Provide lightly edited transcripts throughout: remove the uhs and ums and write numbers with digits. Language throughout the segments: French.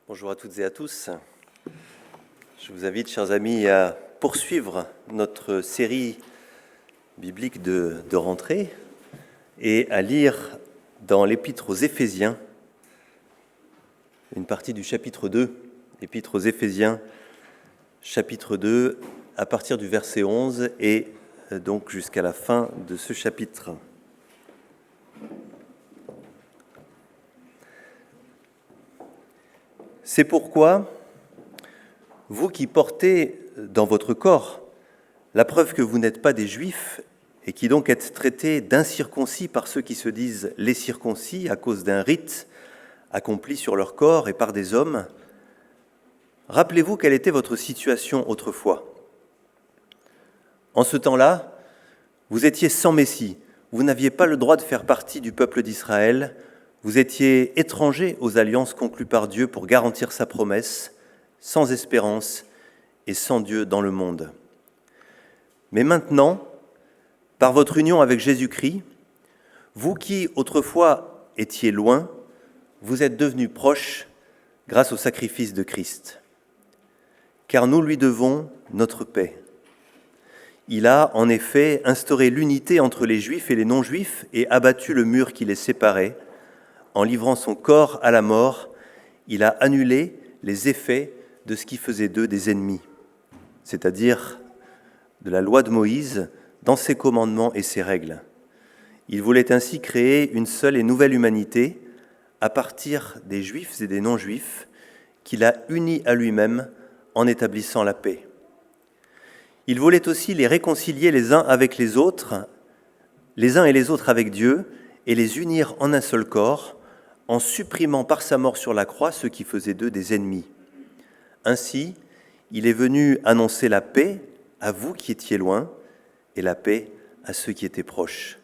Bonjour à toutes et à tous. Je vous invite, chers amis, à poursuivre notre série biblique de rentrée et à lire dans l'Épître aux Éphésiens une partie du chapitre 2, l'Épître aux Éphésiens, chapitre 2, à partir du verset 11 et donc jusqu'à la fin de ce chapitre. C'est pourquoi, vous qui portez dans votre corps la preuve que vous n'êtes pas des Juifs et qui donc êtes traités d'incirconcis par ceux qui se disent les circoncis à cause d'un rite accompli sur leur corps et par des hommes, rappelez-vous quelle était votre situation autrefois. En ce temps-là, vous étiez sans Messie, vous n'aviez pas le droit de faire partie du peuple d'Israël, vous étiez étrangers aux alliances conclues par Dieu pour garantir sa promesse, sans espérance et sans Dieu dans le monde. Mais maintenant, par votre union avec Jésus-Christ, vous qui autrefois étiez loin, vous êtes devenus proches grâce au sacrifice de Christ. Car nous lui devons notre paix. Il a en effet instauré l'unité entre les Juifs et les non-Juifs et abattu le mur qui les séparait. En livrant son corps à la mort, il a annulé les effets de ce qui faisait d'eux des ennemis, c'est-à-dire de la loi de Moïse dans ses commandements et ses règles. Il voulait ainsi créer une seule et nouvelle humanité à partir des Juifs et des non-Juifs qu'il a unis à lui-même en établissant la paix. Il voulait aussi les réconcilier les uns avec les autres, les uns et les autres avec Dieu, et les unir en un seul corps, en supprimant par sa mort sur la croix ceux qui faisaient d'eux des ennemis. Ainsi, il est venu annoncer la paix à vous qui étiez loin et la paix à ceux qui étaient proches.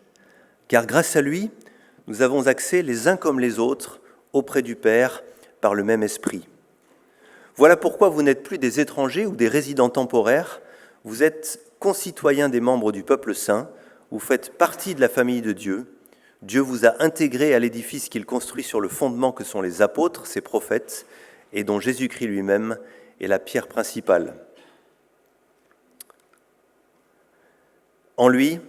Car grâce à lui, nous avons accès les uns comme les autres auprès du Père par le même esprit. Voilà pourquoi vous n'êtes plus des étrangers ou des résidents temporaires, vous êtes concitoyens des membres du peuple saint, vous faites partie de la famille de Dieu. Dieu vous a intégrés à l'édifice qu'il construit sur le fondement que sont les apôtres, ses prophètes, et dont Jésus-Christ lui-même est la pierre principale. En lui,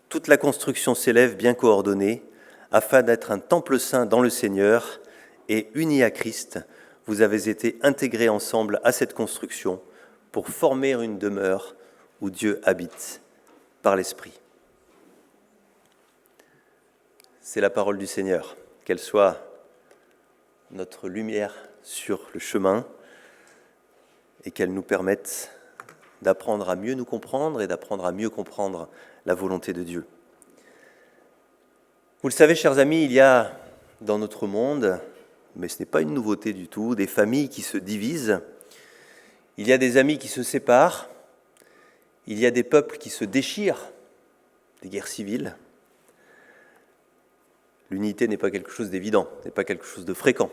toute la construction s'élève bien coordonnée, afin d'être un temple saint dans le Seigneur, et unis à Christ, vous avez été intégrés ensemble à cette construction pour former une demeure où Dieu habite par l'Esprit. C'est la parole du Seigneur, qu'elle soit notre lumière sur le chemin et qu'elle nous permette d'apprendre à mieux nous comprendre et d'apprendre à mieux comprendre la volonté de Dieu. Vous le savez, chers amis, il y a dans notre monde, mais ce n'est pas une nouveauté du tout, des familles qui se divisent, il y a des amis qui se séparent, il y a des peuples qui se déchirent, des guerres civiles. L'unité n'est pas quelque chose d'évident, n'est pas quelque chose de fréquent.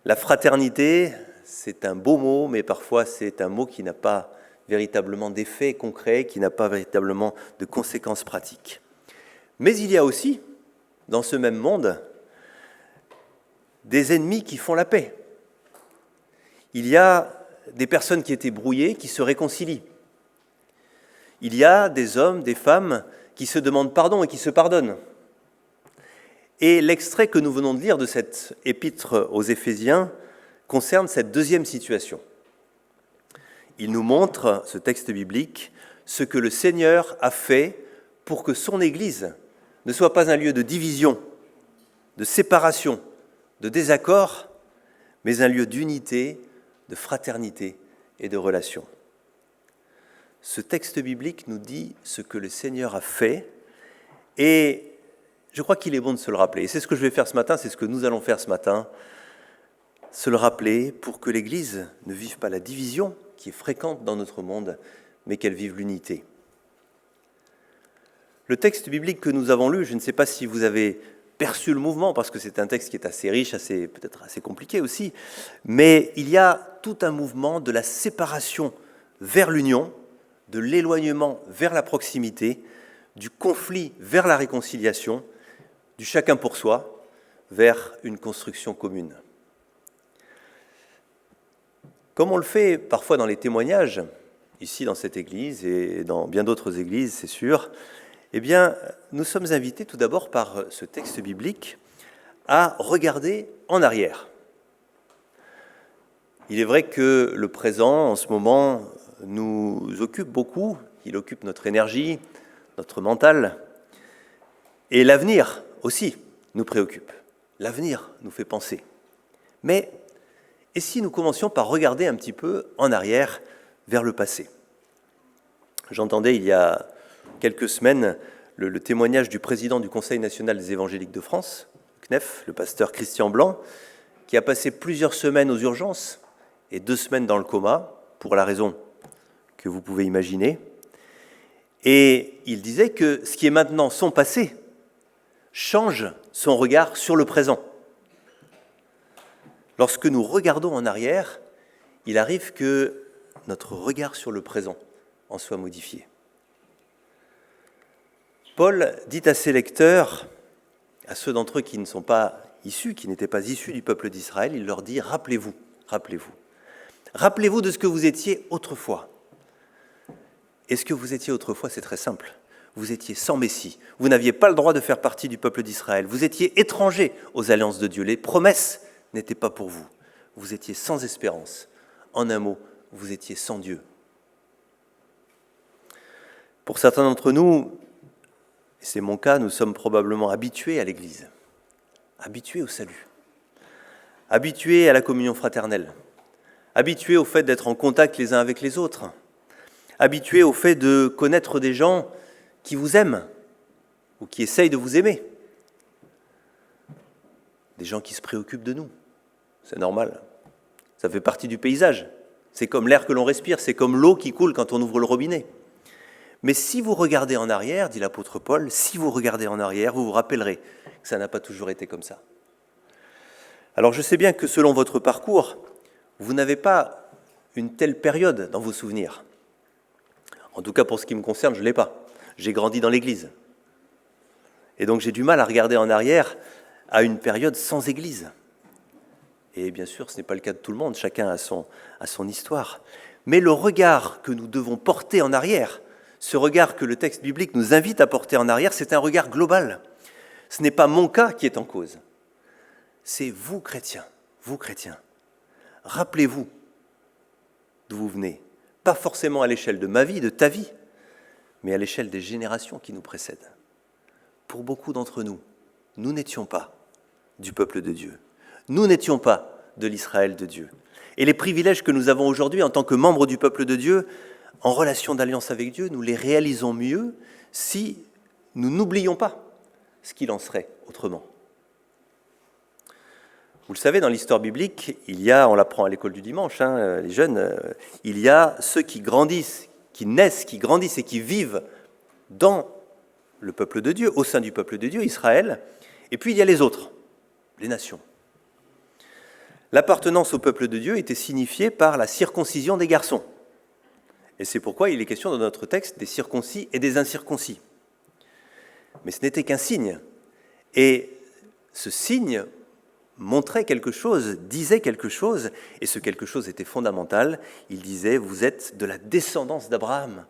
La fraternité, c'est un beau mot, mais parfois c'est un mot qui n'a pas véritablement d'effet concret, qui n'a pas véritablement de conséquences pratiques. Mais il y a aussi, dans ce même monde, des ennemis qui font la paix. Il y a des personnes qui étaient brouillées, qui se réconcilient. Il y a des hommes, des femmes qui se demandent pardon et qui se pardonnent. Et l'extrait que nous venons de lire de cette épître aux Éphésiens concerne cette deuxième situation. Il nous montre, ce texte biblique, ce que le Seigneur a fait pour que son Église ne soit pas un lieu de division, de séparation, de désaccord, mais un lieu d'unité, de fraternité et de relation. Ce texte biblique nous dit ce que le Seigneur a fait et je crois qu'il est bon de se le rappeler. Et c'est ce que je vais faire ce matin, c'est ce que nous allons faire ce matin, se le rappeler pour que l'Église ne vive pas la division qui est fréquente dans notre monde, mais qu'elle vive l'unité. Le texte biblique que nous avons lu, je ne sais pas si vous avez perçu le mouvement, parce que c'est un texte qui est assez riche, peut-être assez compliqué aussi, mais il y a tout un mouvement de la séparation vers l'union, de l'éloignement vers la proximité, du conflit vers la réconciliation, du chacun pour soi vers une construction commune. Comme on le fait parfois dans les témoignages, ici dans cette église et dans bien d'autres églises, c'est sûr, eh bien, nous sommes invités tout d'abord par ce texte biblique à regarder en arrière. Il est vrai que le présent, en ce moment, nous occupe beaucoup, il occupe notre énergie, notre mental, et l'avenir aussi nous préoccupe. L'avenir nous fait penser. Mais, et si nous commencions par regarder un petit peu en arrière vers le passé ? J'entendais il y a quelques semaines le témoignage du président du Conseil national des évangéliques de France, CNEF, le pasteur Christian Blanc, qui a passé plusieurs semaines aux urgences et 2 semaines dans le coma, pour la raison que vous pouvez imaginer. Et il disait que ce qui est maintenant son passé change son regard sur le présent. Lorsque nous regardons en arrière, il arrive que notre regard sur le présent en soit modifié. Paul dit à ses lecteurs, à ceux d'entre eux qui ne sont pas issus, qui n'étaient pas issus du peuple d'Israël, il leur dit « Rappelez-vous, rappelez-vous. Rappelez-vous de ce que vous étiez autrefois. » Et ce que vous étiez autrefois, c'est très simple. Vous étiez sans Messie. Vous n'aviez pas le droit de faire partie du peuple d'Israël. Vous étiez étrangers aux alliances de Dieu. Les promesses n'étaient pas pour vous. Vous étiez sans espérance. En un mot, vous étiez sans Dieu. Pour certains d'entre nous, et c'est mon cas, nous sommes probablement habitués à l'Église, habitués au salut, habitués à la communion fraternelle, habitués au fait d'être en contact les uns avec les autres, habitués au fait de connaître des gens qui vous aiment ou qui essayent de vous aimer, des gens qui se préoccupent de nous. C'est normal, ça fait partie du paysage. C'est comme l'air que l'on respire, c'est comme l'eau qui coule quand on ouvre le robinet. Mais si vous regardez en arrière, dit l'apôtre Paul, si vous regardez en arrière, vous vous rappellerez que ça n'a pas toujours été comme ça. Alors je sais bien que selon votre parcours, vous n'avez pas une telle période dans vos souvenirs. En tout cas, pour ce qui me concerne, je ne l'ai pas. J'ai grandi dans l'Église. Et donc j'ai du mal à regarder en arrière à une période sans Église. Et bien sûr, ce n'est pas le cas de tout le monde, chacun a son histoire. Mais le regard que nous devons porter en arrière, ce regard que le texte biblique nous invite à porter en arrière, c'est un regard global. Ce n'est pas mon cas qui est en cause. C'est vous, chrétiens. Rappelez-vous d'où vous venez. Pas forcément à l'échelle de ma vie, de ta vie, mais à l'échelle des générations qui nous précèdent. Pour beaucoup d'entre nous, nous n'étions pas du peuple de Dieu. Nous n'étions pas de l'Israël de Dieu. Et les privilèges que nous avons aujourd'hui en tant que membres du peuple de Dieu, en relation d'alliance avec Dieu, nous les réalisons mieux si nous n'oublions pas ce qu'il en serait autrement. Vous le savez, dans l'histoire biblique, il y a, on l'apprend à l'école du dimanche, les jeunes, il y a ceux qui grandissent, qui naissent, qui grandissent et qui vivent dans le peuple de Dieu, au sein du peuple de Dieu, Israël, et puis il y a les autres, les nations. L'appartenance au peuple de Dieu était signifiée par la circoncision des garçons. Et c'est pourquoi il est question dans notre texte des circoncis et des incirconcis. Mais ce n'était qu'un signe. Et ce signe montrait quelque chose, disait quelque chose, et ce quelque chose était fondamental. Il disait, vous êtes de la descendance d'Abraham.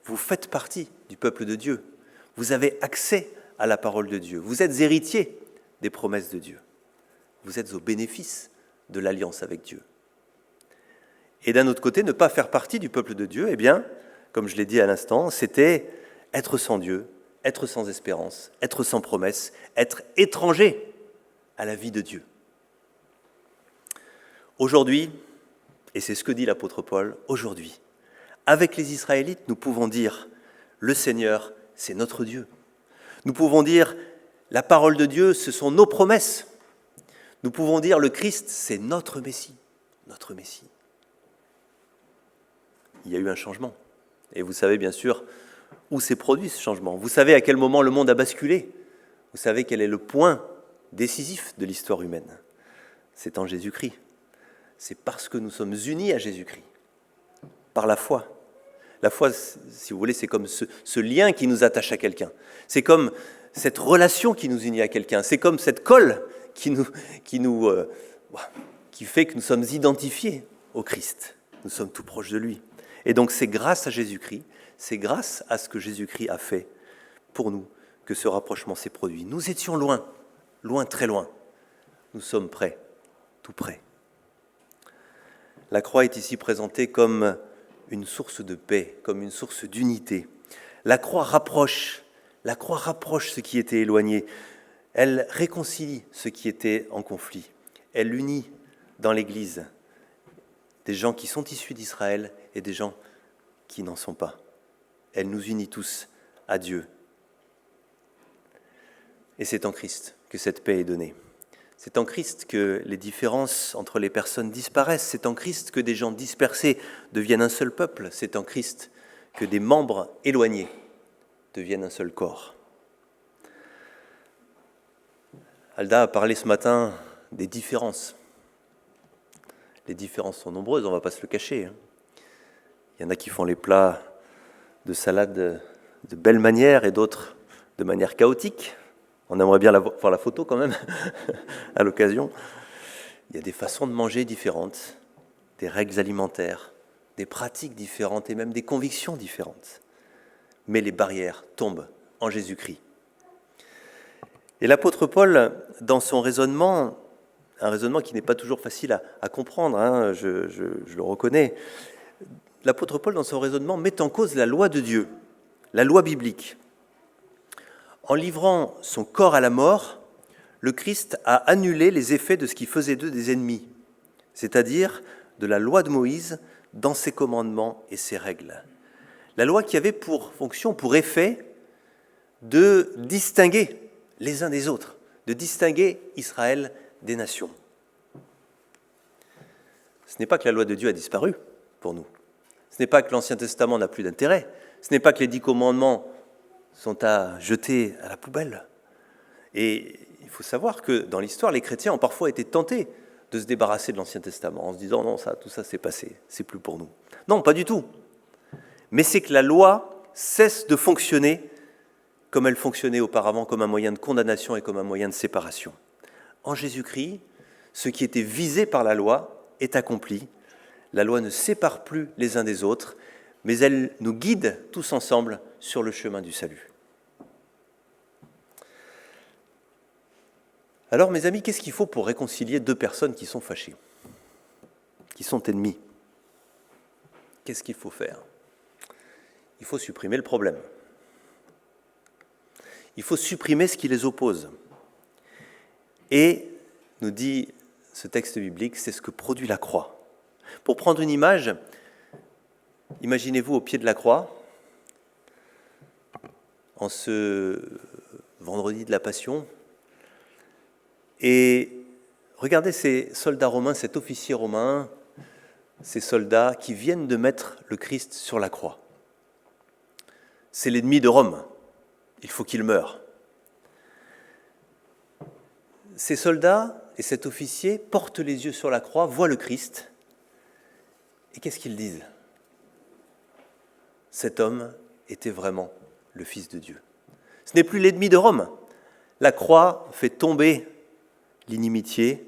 Vous faites partie du peuple de Dieu. Vous avez accès à la parole de Dieu. Vous êtes héritiers des promesses de Dieu. Vous êtes au bénéfice de l'alliance avec Dieu. Et d'un autre côté, ne pas faire partie du peuple de Dieu, eh bien, comme je l'ai dit à l'instant, c'était être sans Dieu, être sans espérance, être sans promesse, être étranger à la vie de Dieu. Aujourd'hui, et c'est ce que dit l'apôtre Paul, aujourd'hui, avec les Israélites, nous pouvons dire « Le Seigneur, c'est notre Dieu ». Nous pouvons dire « La parole de Dieu, ce sont nos promesses ». Nous pouvons dire « Le Christ, c'est notre Messie ». Notre Messie. Il y a eu un changement. Et vous savez bien sûr où s'est produit ce changement. Vous savez à quel moment le monde a basculé. Vous savez quel est le point décisif de l'histoire humaine. C'est en Jésus-Christ. C'est parce que nous sommes unis à Jésus-Christ. Par la foi. La foi, si vous voulez, c'est comme ce lien qui nous attache à quelqu'un. C'est comme cette relation qui nous unit à quelqu'un. C'est comme cette colle qui fait que nous sommes identifiés au Christ. Nous sommes tout proches de lui. Et donc c'est grâce à Jésus-Christ, c'est grâce à ce que Jésus-Christ a fait pour nous que ce rapprochement s'est produit. Nous étions loin, loin, très loin. Nous sommes près, tout près. La croix est ici présentée comme une source de paix, comme une source d'unité. La croix rapproche ce qui était éloigné. Elle réconcilie ce qui était en conflit. Elle unit dans l'Église des gens qui sont issus d'Israël et des gens qui n'en sont pas. Elle nous unit tous à Dieu. Et c'est en Christ que cette paix est donnée. C'est en Christ que les différences entre les personnes disparaissent. C'est en Christ que des gens dispersés deviennent un seul peuple. C'est en Christ que des membres éloignés deviennent un seul corps. Alda a parlé ce matin des différences. Les différences sont nombreuses, on ne va pas se le cacher. Il y en a qui font les plats de salade de belle manière et d'autres de manière chaotique. On aimerait bien voir la photo quand même, à l'occasion. Il y a des façons de manger différentes, des règles alimentaires, des pratiques différentes et même des convictions différentes. Mais les barrières tombent en Jésus-Christ. Et l'apôtre Paul, dans son raisonnement, un raisonnement qui n'est pas toujours facile à comprendre, je le reconnais, l'apôtre Paul, dans son raisonnement, met en cause la loi de Dieu, la loi biblique. En livrant son corps à la mort, le Christ a annulé les effets de ce qui faisait d'eux des ennemis, c'est-à-dire de la loi de Moïse dans ses commandements et ses règles. La loi qui avait pour fonction, pour effet, de distinguer les uns des autres, de distinguer Israël des nations. Ce n'est pas que la loi de Dieu a disparu pour nous. Ce n'est pas que l'Ancien Testament n'a plus d'intérêt. Ce n'est pas que les 10 commandements sont à jeter à la poubelle. Et il faut savoir que dans l'histoire, les chrétiens ont parfois été tentés de se débarrasser de l'Ancien Testament en se disant non, tout ça c'est passé, c'est plus pour nous. Non, pas du tout. Mais c'est que la loi cesse de fonctionner comme elle fonctionnait auparavant, comme un moyen de condamnation et comme un moyen de séparation. En Jésus-Christ, ce qui était visé par la loi est accompli. La loi ne sépare plus les uns des autres, mais elle nous guide tous ensemble sur le chemin du salut. Alors, mes amis, qu'est-ce qu'il faut pour réconcilier deux personnes qui sont fâchées, qui sont ennemies ? Qu'est-ce qu'il faut faire ? Il faut supprimer le problème. Il faut supprimer ce qui les oppose. Et, nous dit ce texte biblique, c'est ce que produit la croix. Pour prendre une image, imaginez-vous au pied de la croix, en ce vendredi de la Passion, et regardez ces soldats romains, cet officier romain, ces soldats qui viennent de mettre le Christ sur la croix. C'est l'ennemi de Rome, il faut qu'il meure. Ces soldats et cet officier portent les yeux sur la croix, voient le Christ, et qu'est-ce qu'ils disent ? Cet homme était vraiment le Fils de Dieu. Ce n'est plus l'ennemi de Rome. La croix fait tomber l'inimitié,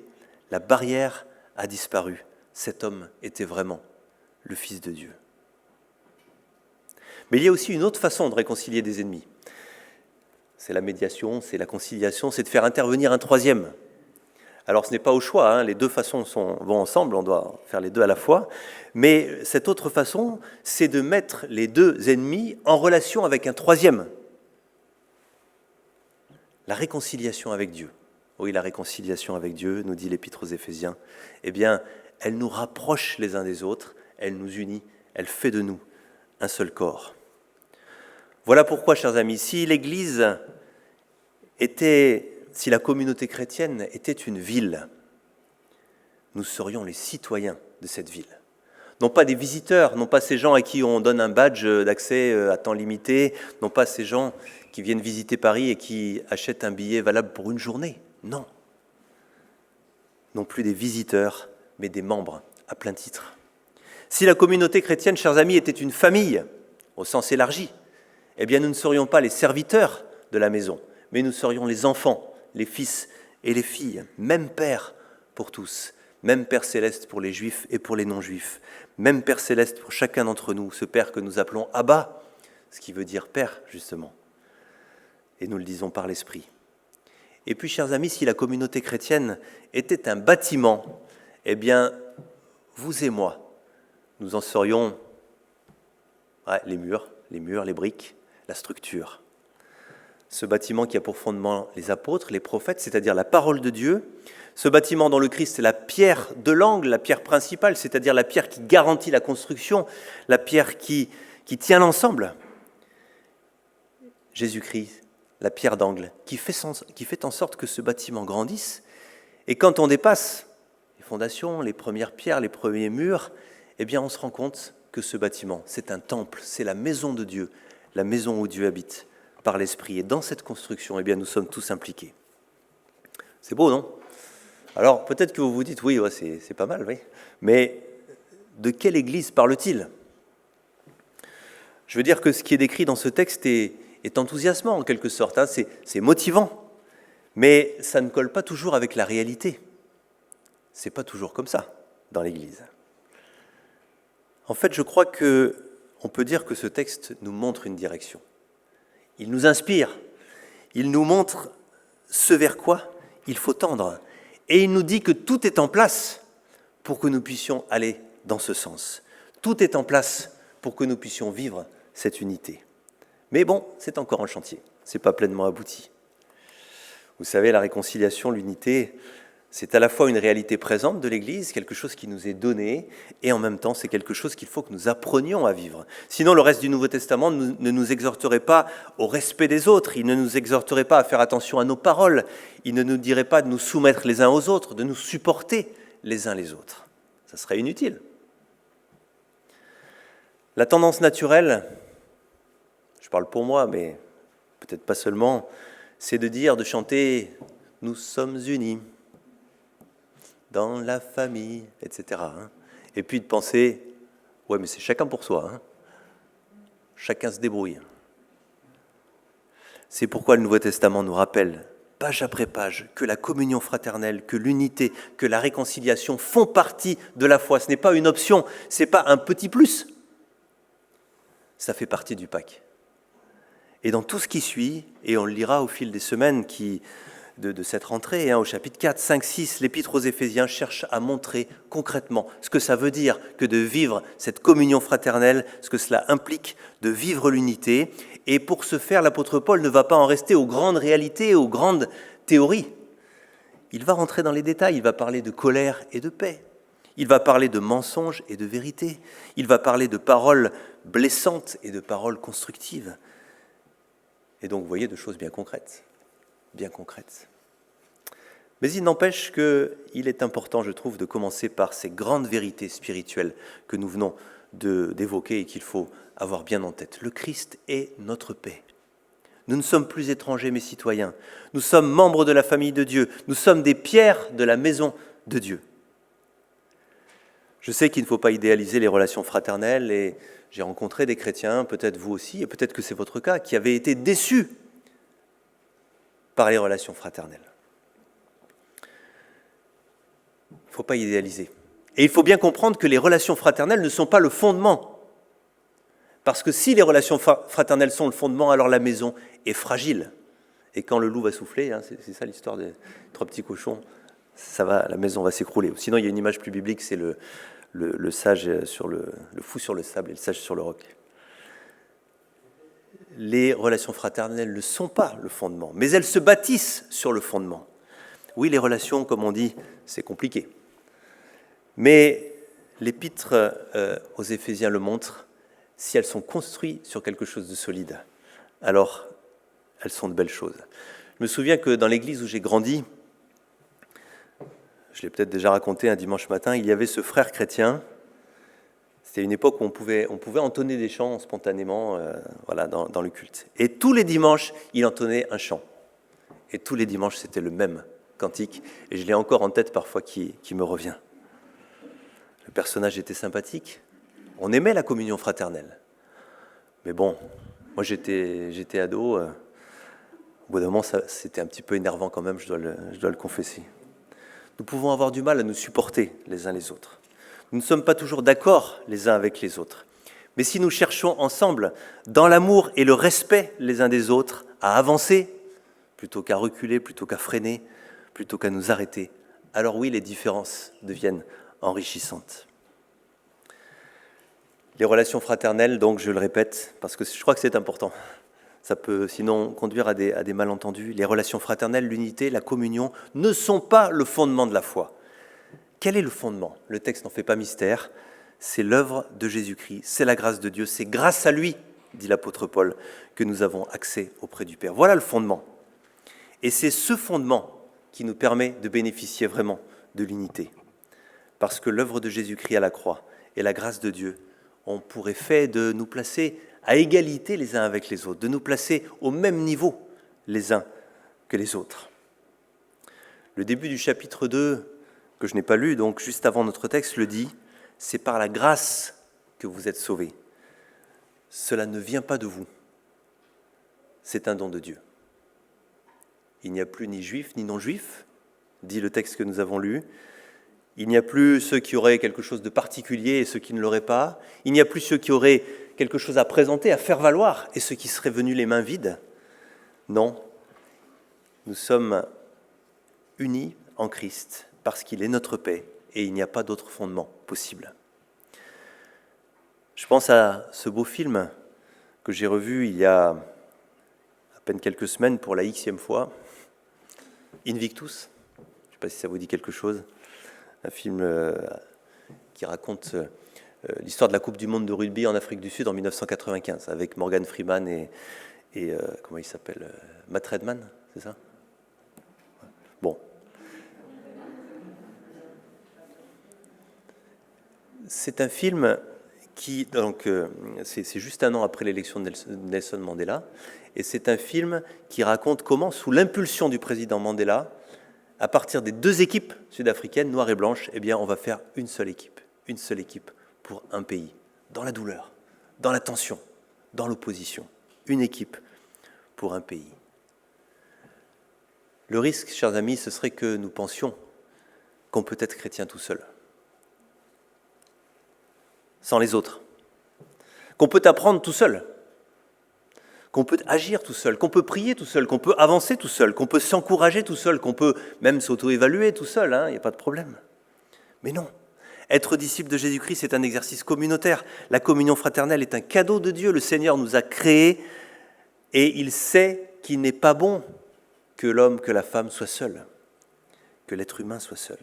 la barrière a disparu. Cet homme était vraiment le Fils de Dieu. Mais il y a aussi une autre façon de réconcilier des ennemis. C'est la médiation, c'est la conciliation, c'est de faire intervenir un troisième. Alors ce n'est pas au choix, les deux façons vont ensemble, on doit faire les deux à la fois. Mais cette autre façon, c'est de mettre les deux ennemis en relation avec un troisième. La réconciliation avec Dieu. Oui, la réconciliation avec Dieu, nous dit l'Épître aux Éphésiens, eh bien, elle nous rapproche les uns des autres, elle nous unit, elle fait de nous un seul corps. Voilà pourquoi, chers amis, si la communauté chrétienne était une ville, nous serions les citoyens de cette ville. Non pas des visiteurs, non pas ces gens à qui on donne un badge d'accès à temps limité, non pas ces gens qui viennent visiter Paris et qui achètent un billet valable pour une journée. Non. Non plus des visiteurs, mais des membres à plein titre. Si la communauté chrétienne, chers amis, était une famille, au sens élargi, eh bien nous ne serions pas les serviteurs de la maison, mais nous serions les enfants, les fils et les filles, même père pour tous, même Père céleste pour les Juifs et pour les non-Juifs, même Père céleste pour chacun d'entre nous, ce Père que nous appelons Abba, ce qui veut dire Père, justement. Et nous le disons par l'Esprit. Et puis, chers amis, si la communauté chrétienne était un bâtiment, eh bien, vous et moi, nous en serions les murs, les briques, la structure. Ce bâtiment qui a pour fondement les apôtres, les prophètes, c'est-à-dire la parole de Dieu, ce bâtiment dont le Christ est la pierre de l'angle, la pierre principale, c'est-à-dire la pierre qui garantit la construction, la pierre qui tient l'ensemble. Jésus-Christ, la pierre d'angle, qui fait en sorte que ce bâtiment grandisse. Et quand on dépasse les fondations, les premières pierres, les premiers murs, eh bien on se rend compte que ce bâtiment, c'est un temple, c'est la maison de Dieu, la maison où Dieu habite par l'Esprit. Et dans cette construction, eh bien nous sommes tous impliqués. C'est beau, non ? Alors peut-être que vous vous dites, oui, c'est pas mal, oui. Mais de quelle Église parle-t-il ? Je veux dire que ce qui est décrit dans ce texte est enthousiasmant en quelque sorte, hein. C'est motivant, mais ça ne colle pas toujours avec la réalité. C'est pas toujours comme ça dans l'Église. En fait, je crois qu'on peut dire que ce texte nous montre une direction. Il nous inspire, il nous montre ce vers quoi il faut tendre, et il nous dit que tout est en place pour que nous puissions aller dans ce sens. Tout est en place pour que nous puissions vivre cette unité. Mais bon, c'est encore un chantier, c'est pas pleinement abouti. Vous savez, la réconciliation, l'unité, c'est à la fois une réalité présente de l'Église, quelque chose qui nous est donné, et en même temps, c'est quelque chose qu'il faut que nous apprenions à vivre. Sinon, le reste du Nouveau Testament ne nous exhorterait pas au respect des autres, il ne nous exhorterait pas à faire attention à nos paroles, il ne nous dirait pas de nous soumettre les uns aux autres, de nous supporter les uns les autres. Ça serait inutile. La tendance naturelle, je parle pour moi, mais peut-être pas seulement, c'est de chanter « Nous sommes unis » dans la famille, etc. Et puis de penser, ouais, mais c'est chacun pour soi, hein. Chacun se débrouille. C'est pourquoi le Nouveau Testament nous rappelle, page après page, que la communion fraternelle, que l'unité, que la réconciliation font partie de la foi. Ce n'est pas une option, ce n'est pas un petit plus. Ça fait partie du Pâques. Et dans tout ce qui suit, et on le lira au fil des semaines de cette rentrée, au chapitre 4, 5, 6, l'Épître aux Éphésiens cherche à montrer concrètement ce que ça veut dire que de vivre cette communion fraternelle, ce que cela implique de vivre l'unité. Et pour ce faire, l'apôtre Paul ne va pas en rester aux grandes réalités, aux grandes théories. Il va rentrer dans les détails, il va parler de colère et de paix. Il va parler de mensonges et de vérité. Il va parler de paroles blessantes et de paroles constructives. Et donc, vous voyez, de choses bien concrètes. Mais il n'empêche qu'il est important, je trouve, de commencer par ces grandes vérités spirituelles que nous venons d'évoquer et qu'il faut avoir bien en tête. Le Christ est notre paix. Nous ne sommes plus étrangers mais citoyens. Nous sommes membres de la famille de Dieu. Nous sommes des pierres de la maison de Dieu. Je sais qu'il ne faut pas idéaliser les relations fraternelles et j'ai rencontré des chrétiens, peut-être vous aussi, et peut-être que c'est votre cas, qui avaient été déçus par les relations fraternelles. Il ne faut pas idéaliser. Et il faut bien comprendre que les relations fraternelles ne sont pas le fondement. Parce que si les relations fraternelles sont le fondement, alors la maison est fragile. Et quand le loup va souffler, c'est ça l'histoire des 3 petits cochons, la maison va s'écrouler. Sinon, il y a une image plus biblique, c'est le sage le fou sur le sable et le sage sur le roc. Les relations fraternelles ne sont pas le fondement, mais elles se bâtissent sur le fondement. Oui, les relations, comme on dit, c'est compliqué. Mais l'épître aux Éphésiens le montre, si elles sont construites sur quelque chose de solide, alors elles sont de belles choses. Je me souviens que dans l'église où j'ai grandi, je l'ai peut-être déjà raconté un dimanche matin, il y avait ce frère chrétien. C'était une époque où on pouvait entonner des chants spontanément dans le culte. Et tous les dimanches, il entonnait un chant. Et tous les dimanches, c'était le même cantique. Et je l'ai encore en tête parfois qui me revient. Le personnage était sympathique. On aimait la communion fraternelle. Mais bon, moi j'étais ado. Au bout d'un moment, c'était un petit peu énervant quand même, je dois le confesser. Nous pouvons avoir du mal à nous supporter les uns les autres. Nous ne sommes pas toujours d'accord les uns avec les autres. Mais si nous cherchons ensemble, dans l'amour et le respect les uns des autres, à avancer, plutôt qu'à reculer, plutôt qu'à freiner, plutôt qu'à nous arrêter, alors oui, les différences deviennent enrichissantes. Les relations fraternelles, donc, je le répète, parce que je crois que c'est important. Ça peut sinon conduire à des malentendus. Les relations fraternelles, l'unité, la communion ne sont pas le fondement de la foi. Quel est le fondement? Le texte n'en fait pas mystère. C'est l'œuvre de Jésus-Christ, c'est la grâce de Dieu, c'est grâce à lui, dit l'apôtre Paul, que nous avons accès auprès du Père. Voilà le fondement. Et c'est ce fondement qui nous permet de bénéficier vraiment de l'unité. Parce que l'œuvre de Jésus-Christ à la croix et la grâce de Dieu ont pour effet de nous placer à égalité les uns avec les autres, de nous placer au même niveau les uns que les autres. Le début du chapitre 2, que je n'ai pas lu, donc juste avant notre texte, le dit, c'est par la grâce que vous êtes sauvés. Cela ne vient pas de vous, c'est un don de Dieu. Il n'y a plus ni juifs ni non-juifs, dit le texte que nous avons lu. Il n'y a plus ceux qui auraient quelque chose de particulier et ceux qui ne l'auraient pas. Il n'y a plus ceux qui auraient quelque chose à présenter, à faire valoir, et ceux qui seraient venus les mains vides. Non, nous sommes unis en Christ parce qu'il est notre paix et il n'y a pas d'autre fondement possible. Je pense à ce beau film que j'ai revu il y a à peine quelques semaines pour la Xème fois, Invictus. Je ne sais pas si ça vous dit quelque chose. Un film qui raconte l'histoire de la Coupe du Monde de rugby en Afrique du Sud en 1995, avec Morgan Freeman et comment il s'appelle, Matt Redman, c'est ça? Bon. C'est un film qui, donc, c'est juste un an après l'élection de Nelson Mandela, et c'est un film qui raconte comment, sous l'impulsion du président Mandela, à partir des deux équipes sud-africaines, noires et blanches, eh bien, on va faire une seule équipe pour un pays, dans la douleur, dans la tension, dans l'opposition. Une équipe pour un pays. Le risque, chers amis, ce serait que nous pensions qu'on peut être chrétien tout seul, sans les autres, qu'on peut apprendre tout seul, qu'on peut agir tout seul, qu'on peut prier tout seul, qu'on peut avancer tout seul, qu'on peut s'encourager tout seul, qu'on peut même s'auto-évaluer tout seul, il n'y a pas de problème. Mais non, être disciple de Jésus-Christ, c'est un exercice communautaire. La communion fraternelle est un cadeau de Dieu. Le Seigneur nous a créés et il sait qu'il n'est pas bon que l'homme, que la femme soit seul, que l'être humain soit seul.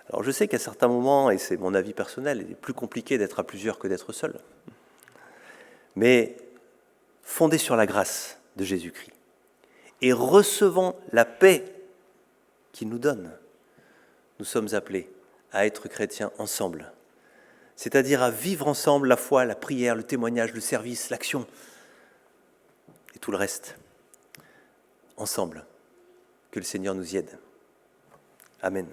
Alors je sais qu'à certains moments, et c'est mon avis personnel, il est plus compliqué d'être à plusieurs que d'être seul. Mais fondé sur la grâce de Jésus-Christ et recevant la paix qu'il nous donne, nous sommes appelés à être chrétiens ensemble, c'est-à-dire à vivre ensemble la foi, la prière, le témoignage, le service, l'action et tout le reste, ensemble. Que le Seigneur nous y aide. Amen.